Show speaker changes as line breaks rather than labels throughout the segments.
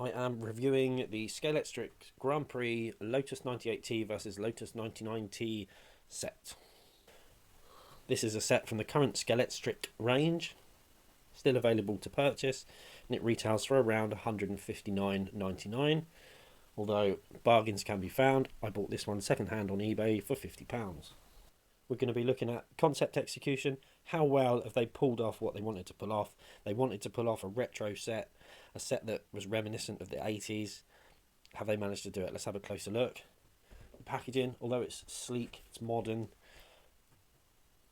I am reviewing the Scalextric Grand Prix Lotus 98T versus Lotus 99T set. This is a set from the current Scalextric range, still available to purchase, and it retails for around £159.99. Although bargains can be found, I bought this one second hand on eBay for £50. We're going to be looking at concept execution. How well have they pulled off what they wanted to pull off? They wanted to pull off a retro set, a set that was reminiscent of the 80s. Have they managed to do it? Let's have a closer look. The packaging, although it's sleek, it's modern,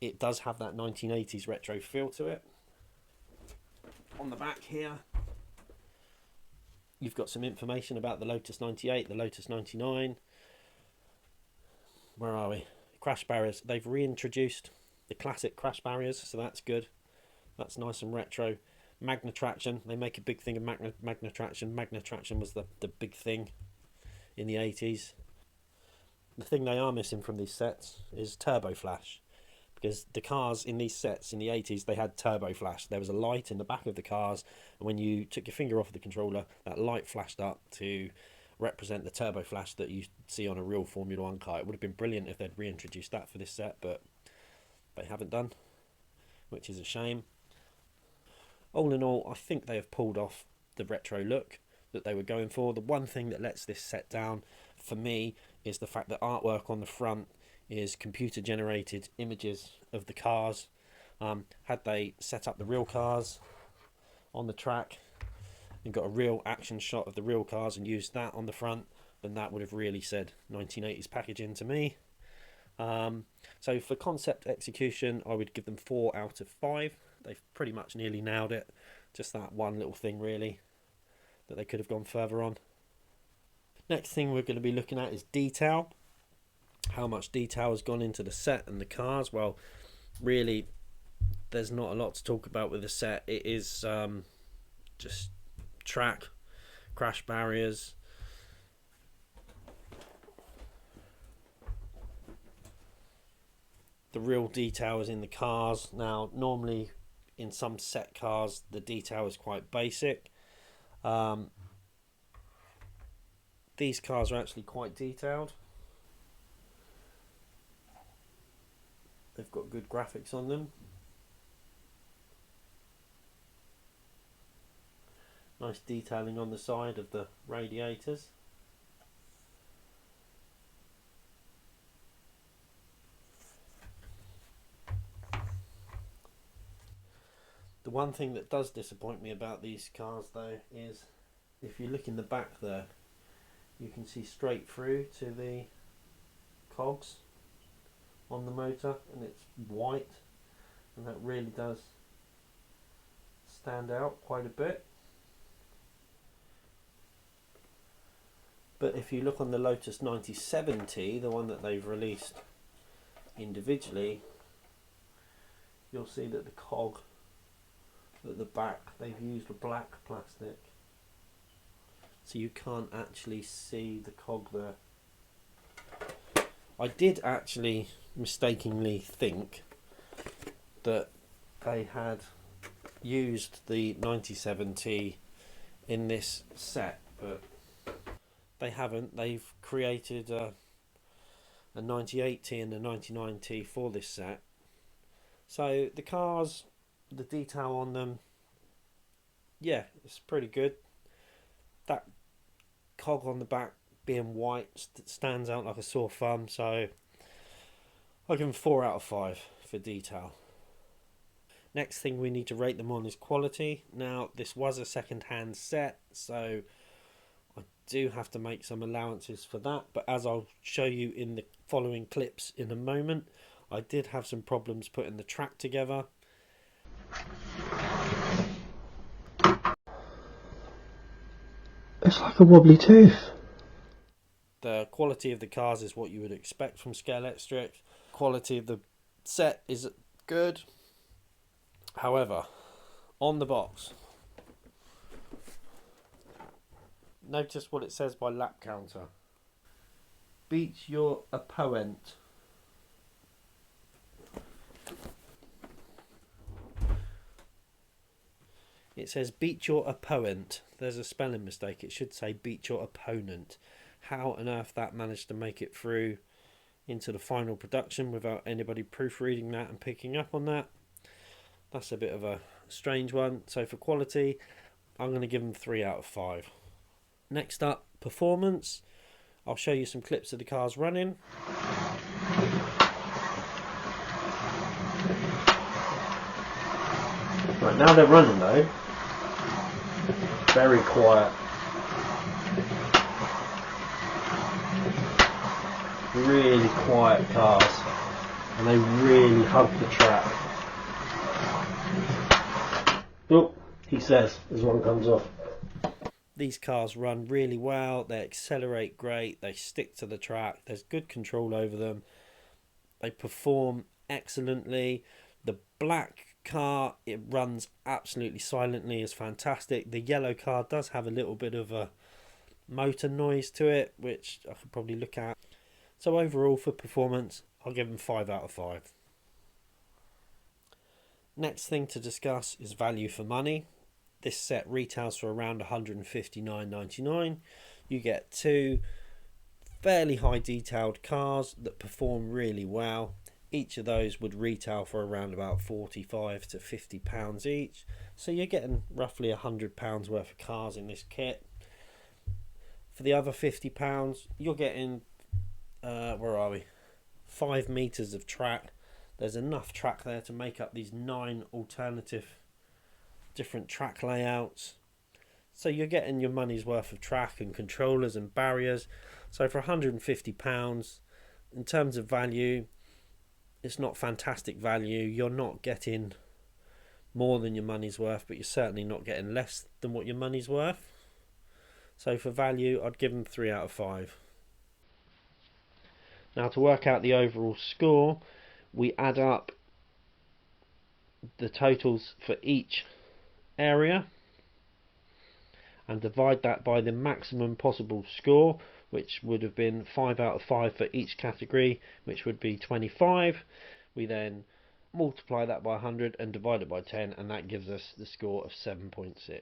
it does have that 1980s retro feel to it. On the back here, you've got some information about the Lotus 98, the Lotus 99. Where are we? Crash barriers. They've reintroduced the classic crash barriers, so that's good. That's nice and retro. Magna traction. They make a big thing of magna traction. Magna traction was the big thing in the 80s. The thing they are missing from these sets is turbo flash, because the cars in these sets in the 80s, they had turbo flash. There was a light in the back of the cars, and when you took your finger off of the controller, that light flashed up to represent the turbo flash that you see on a real Formula 1 car. It would have been brilliant if they'd reintroduced that for this set, but they haven't done, which is a shame. All in all, I think they have pulled off the retro look that they were going for. The one thing that lets this set down for me is the fact that artwork on the front is computer generated images of the cars. Had they set up the real cars on the track and got a real action shot of the real cars and used that on the front, then that would have really said 1980s packaging to me. So for concept execution, I would give them 4 out of 5. They've pretty much nearly nailed it. Just that one little thing really that they could have gone further on. Next thing we're going to be looking at is detail. How much detail has gone into the set and the cars? Well, really, there's not a lot to talk about with the set. It is just track, crash barriers, the real detail is in the cars. Now, normally in some set cars, the detail is quite basic. These cars are actually quite detailed. They've got good graphics on them. Nice detailing on the side of the radiators. The one thing that does disappoint me about these cars though is if you look in the back there, you can see straight through to the cogs on the motor, and it's white, and that really does stand out quite a bit. But if you look on the Lotus 97T, the one that they've released individually, you'll see that the cog at the back, they've used a black plastic, so you can't actually see the cog there. I did actually mistakenly think that they had used the 97T in this set, but they haven't. They've created a 98T and a 99T for this set. So the cars, the detail on them, yeah, it's pretty good. That cog on the back being white stands out like a sore thumb, so I'll give them 4 out of 5 for detail. Next thing we need to rate them on is quality. Now, this was a second-hand set, so I do have to make some allowances for that, but as I'll show you in the following clips in a moment, I did have some problems putting the track together.
It's like a wobbly tooth.
The quality of the cars is what you would expect from Scalextric. Quality of the set is good. However, on the box, notice what it says by lap counter. Beat your opponent. It says beat your opponent. There's a spelling mistake. It should say beat your opponent. How on earth that managed to make it through into the final production without anybody proofreading that and picking up on that? That's a bit of a strange one. So for quality, I'm going to give them 3 out of 5. Next up, performance. I'll show you some clips of the cars running. Right, now they're running though. Very quiet. Really quiet cars. And they really hug the track. Oh, he says, as one comes off. These cars run really well. They accelerate great. They stick to the track. There's good control over them. They perform excellently. The black car, it runs absolutely silently, is fantastic. The yellow car does have a little bit of a motor noise to it, which I could probably look at. So overall for performance, I'll give them 5 out of 5. Next thing to discuss is value for money. This set retails for around $159.99. You get 2 fairly high detailed cars that perform really well. Each of those would retail for around about £45 to £50 each. So you're getting roughly £100 worth of cars in this kit. For the other £50, you're getting, 5 metres of track. There's enough track there to make up these 9 alternative different track layouts. So you're getting your money's worth of track and controllers and barriers. So for £150, in terms of value, it's not fantastic value. You're not getting more than your money's worth, but you're certainly not getting less than what your money's worth. So for value, I'd give them 3 out of 5. Now to work out the overall score, we add up the totals for each area and divide that by the maximum possible score, which would have been 5 out of 5 for each category, which would be 25. We then multiply that by 100 and divide it by 10, and that gives us the score of 7.6.